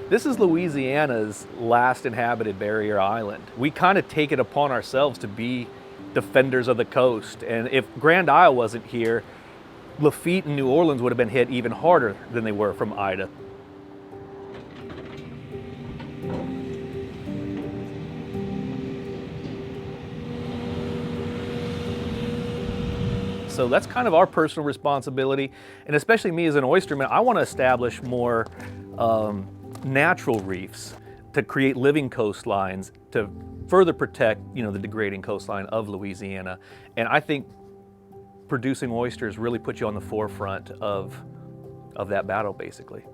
This is Louisiana's last inhabited barrier island. We kind of take it upon ourselves to be defenders of the coast. And if Grand Isle wasn't here, Lafitte and New Orleans would have been hit even harder than they were from Ida. So that's kind of our personal responsibility. And especially me as an oysterman, I want to establish more natural reefs to create living coastlines to further protect, the degrading coastline of Louisiana. And I think producing oysters really puts you on the forefront of that battle, basically.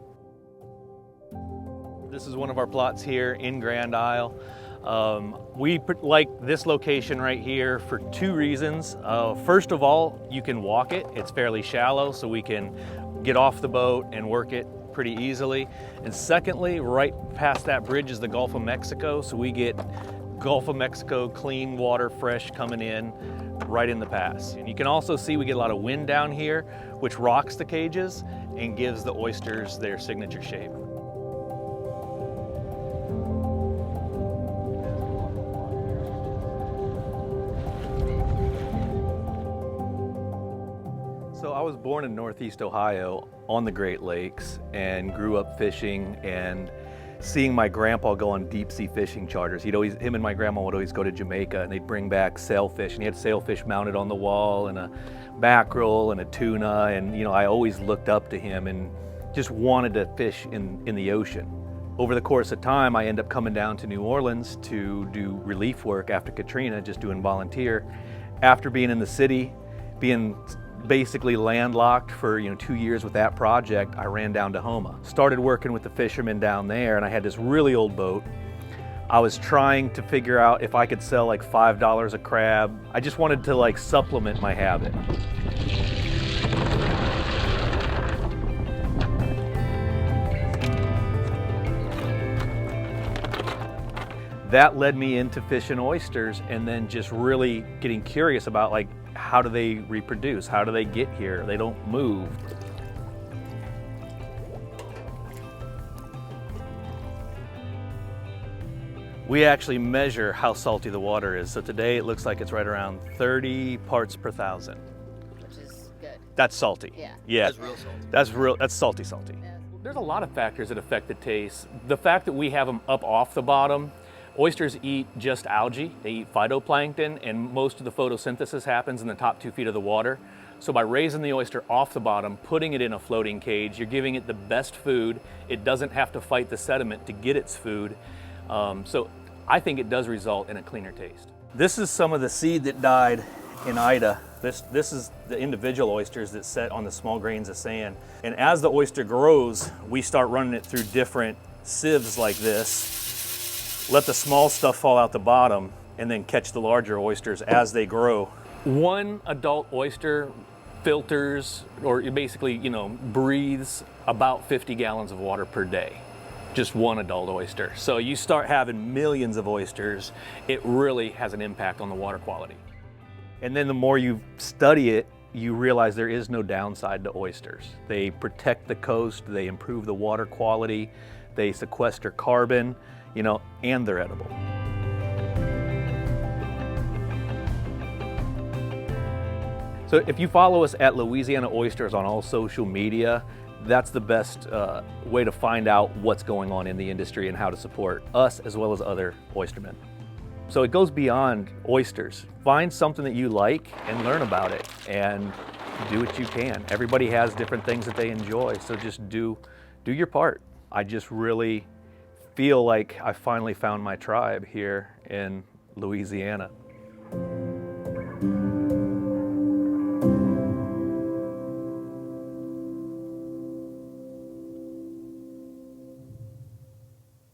This is one of our plots here in Grand Isle. We like this location right here for two reasons. First of all, you can walk it. It's fairly shallow, so we can get off the boat and work it pretty easily. And secondly, right past that bridge is the Gulf of Mexico, so we get Gulf of Mexico clean water, fresh, coming in right in the pass. And you can also see we get a lot of wind down here, which rocks the cages and gives the oysters their signature shape. So I was born in Northeast Ohio on the Great Lakes and grew up fishing and seeing my grandpa go on deep sea fishing charters. Him and my grandma would always go to Jamaica and they'd bring back sailfish, and he had sailfish mounted on the wall and a mackerel and a tuna, and I always looked up to him and just wanted to fish in the ocean. Over the course of time, I ended up coming down to New Orleans to do relief work after Katrina, just doing volunteer. After being in the city, being basically landlocked for 2 years with that project, I ran down to Houma. Started working with the fishermen down there, and I had this really old boat. I was trying to figure out if I could sell like $5 a crab. I just wanted to supplement my habit. That led me into fishing oysters, and then just really getting curious about how do they reproduce? How do they get here? They don't move. We actually measure how salty the water is. So today it looks like it's right around 30 parts per thousand. Which is good. That's salty. Yeah. That's real salty. That's salty. Yeah. There's a lot of factors that affect the taste. The fact that we have them up off the bottom. Oysters eat just algae, they eat phytoplankton, and most of the photosynthesis happens in the top 2 feet of the water. So by raising the oyster off the bottom, putting it in a floating cage, you're giving it the best food. It doesn't have to fight the sediment to get its food. So I think it does result in a cleaner taste. This is some of the seed that died in Ida. This is the individual oysters that set on the small grains of sand. And as the oyster grows, we start running it through different sieves like this. Let the small stuff fall out the bottom and then catch the larger oysters as they grow. One adult oyster filters, or basically, breathes about 50 gallons of water per day. Just one adult oyster. So you start having millions of oysters, it really has an impact on the water quality. And then the more you study it, you realize there is no downside to oysters. They protect the coast, they improve the water quality, they sequester carbon, and they're edible. So if you follow us at Louisiana Oysters on all social media, that's the best way to find out what's going on in the industry and how to support us as well as other oystermen. So it goes beyond oysters. Find something that you like and learn about it and do what you can. Everybody has different things that they enjoy, so just do your part. I just really feel like I finally found my tribe here in Louisiana.